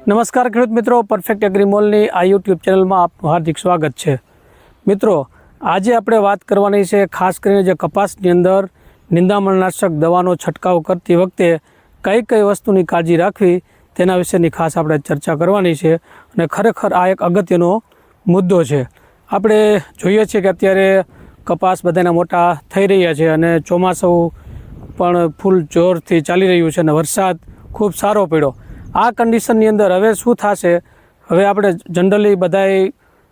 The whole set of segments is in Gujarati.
નમસ્કાર ખેડૂત મિત્રો, પરફેક્ટ એગ્રી મોલની આ યુટ્યુબ ચેનલમાં આપનું હાર્દિક સ્વાગત છે। મિત્રો, આજે આપણે વાત કરવાની છે ખાસ કરીને જે કપાસની અંદર નિંદામણનાશક દવાનો છંટકાવ કરતી વખતે કઈ કઈ વસ્તુની કાળજી રાખવી તેના વિશેની ખાસ આપણે ચર્ચા કરવાની છે। અને ખરેખર આ એક અગત્યનો મુદ્દો છે। આપણે જોઈએ છીએ કે અત્યારે કપાસ બધાના મોટા થઈ રહ્યા છે અને ચોમાસું પણ ફૂલ જોરથી ચાલી રહ્યું છે અને વરસાદ ખૂબ સારો પડ્યો। આ કન્ડિશનની અંદર હવે શું થશે, હવે આપણે જનરલી બધાય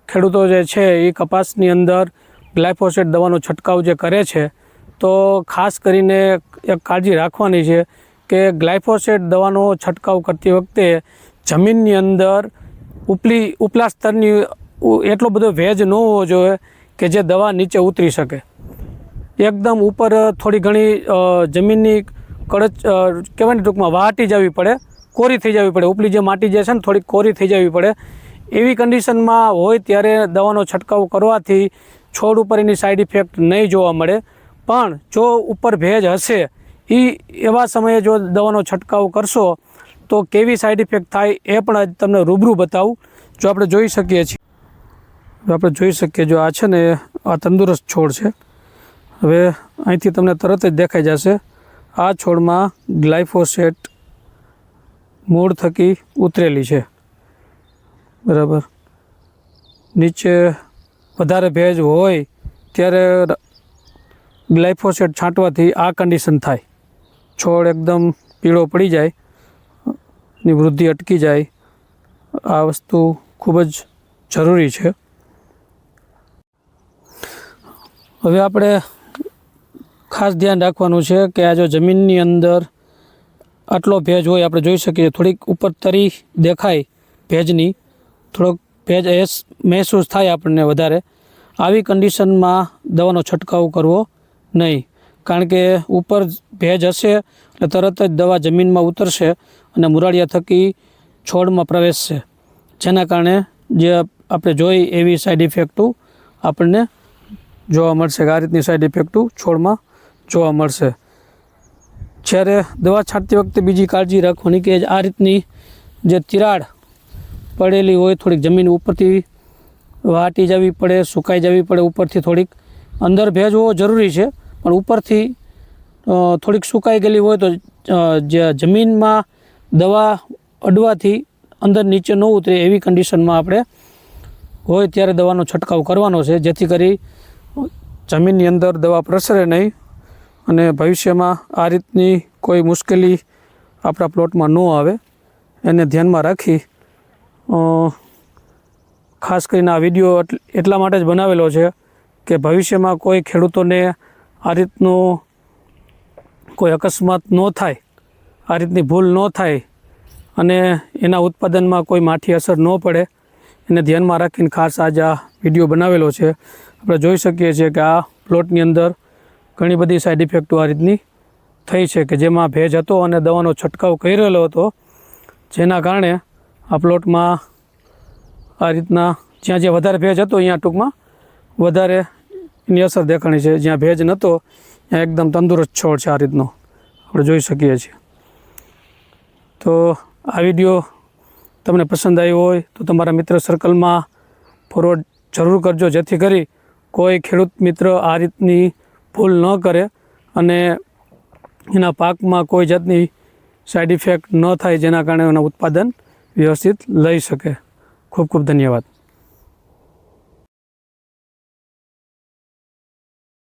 ખેડૂતો જે છે એ કપાસની અંદર ગ્લાયફોસેટ દવાનો છંટકાવ જે કરે છે, તો ખાસ કરીને એક કાળજી રાખવાની છે કે ગ્લાયફોસેટ દવાનો છંટકાવ કરતી વખતે જમીનની અંદર ઉપલા સ્તરની એટલો બધો ભેજ ન હોવો જોઈએ કે જે દવા નીચે ઉતરી શકે। એકદમ ઉપર થોડી ઘણી જમીનની કડચ કહેવાય ને, ટૂંકમાં વાટી જવી પડે, કોરી થઈ જવી પડે, ઉપલી જે માટી જે છે ને થોડીક કોરી થઈ જવી પડે। એવી કન્ડિશનમાં હોય ત્યારે દવાનો છંટકાવ કરવાથી છોડ ઉપર એની સાઈડ ઇફેક્ટ નહીં જોવા મળે। પણ જો ઉપર ભેજ હશે એવા સમયે જો દવાનો છંટકાવ કરશો તો કેવી સાઈડ ઇફેક્ટ થાય એ પણ તમને રૂબરૂ બતાવું। જો આપણે જોઈ શકીએ છીએ, જો આ છે ને આ તંદુરસ્ત છોડ છે। હવે અહીંથી તમને તરત જ દેખાઈ જશે આ છોડમાં ગ્લાયફોસેટ મૂળ થકી ઉતરેલી છે, બરાબર। નીચે વધારે ભેજ હોય ત્યારે ગ્લાયફોસેટ છાંટવાથી આ કન્ડિશન થાય, છોડ એકદમ પીળો પડી જાય, ની વૃદ્ધિ અટકી જાય। આ વસ્તુ ખૂબ જ જરૂરી છે। હવે આપણે ખાસ ધ્યાન રાખવાનું છે કે આ જો જમીનની અંદર આટલો ભેજ હોય, આપણે જોઈ શકીએ થોડીક ઉપર તરી દેખાય ભેજની, થોડોક ભેજ મહેસૂસ થાય આપણને વધારે। આવી કન્ડિશનમાં દવાનો છંટકાવ કરવો નહીં, કારણ કે ઉપર ભેજ હશે એટલે તરત જ દવા જમીનમાં ઉતરશે અને મુરાળિયા થકી છોડમાં પ્રવેશશે, જેના કારણે જે આપણે જોઈ એવી સાઈડ ઇફેક્ટો આપણને જોવા મળશે કે આ રીતની સાઈડ ઇફેક્ટો છોડમાં જોવા મળશે। જ્યારે દવા છાંટતી વખતે બીજી કાળજી રાખવાની કે આ રીતની જે તિરાડ પડેલી હોય, થોડીક જમીન ઉપરથી વાટી જવી પડે, સુકાઈ જવી પડે, ઉપરથી થોડીક અંદર ભેજ હોવો જરૂરી છે, પણ ઉપરથી થોડીક સુકાઈ ગયેલી હોય તો જે જમીનમાં દવા અડવાથી અંદર નીચે ન ઉતરે એવી કન્ડિશનમાં આપણે હોય ત્યારે દવાનો છંટકાવ કરવાનો છે, જેથી કરી જમીનની અંદર દવા પ્રસરે નહીં અને ભવિષ્યમાં આ રીતની કોઈ મુશ્કેલી આપણા પ્લોટમાં ન આવે। એને ધ્યાનમાં રાખી ખાસ કરીને આ વિડીયો એટલા માટે જ બનાવેલો છે કે ભવિષ્યમાં કોઈ ખેડૂતોને આ રીતનું કોઈ અકસ્માત ન થાય, આ રીતની ભૂલ ન થાય અને એના ઉત્પાદનમાં કોઈ માઠી અસર ન પડે, એને ધ્યાનમાં રાખીને ખાસ આજ આ વિડીયો બનાવેલો છે। આપણે જોઈ શકીએ છીએ કે આ પ્લોટની અંદર ઘણી બધી સાઈડ ઇફેક્ટો આ રીતની થઈ છે કે જેમાં ભેજ હતો અને દવાનો છંટકાવ કરેલો હતો, જેના કારણે આ પ્લોટમાં આ રીતના જ્યાં વધારે ભેજ હતો અહીંયા ટૂંકમાં વધારે એની અસર દેખાણી છે, જ્યાં ભેજ નહોતો ત્યાં એકદમ તંદુરસ્ત છોડ છે, આ રીતનો આપણે જોઈ શકીએ છીએ। તો આ વિડીયો તમને પસંદ આવ્યો હોય તો તમારા મિત્ર સર્કલમાં ફોરવર્ડ જરૂર કરજો, જેથી કરી કોઈ ખેડૂત મિત્ર આ રીતની ભૂલ ન કરે અને એના પાકમાં કોઈ જાતની સાઈડ ઇફેક્ટ ન થાય, જેના કારણે એનું ઉત્પાદન વ્યવસ્થિત લઈ શકે। ખૂબ ખૂબ ધન્યવાદ।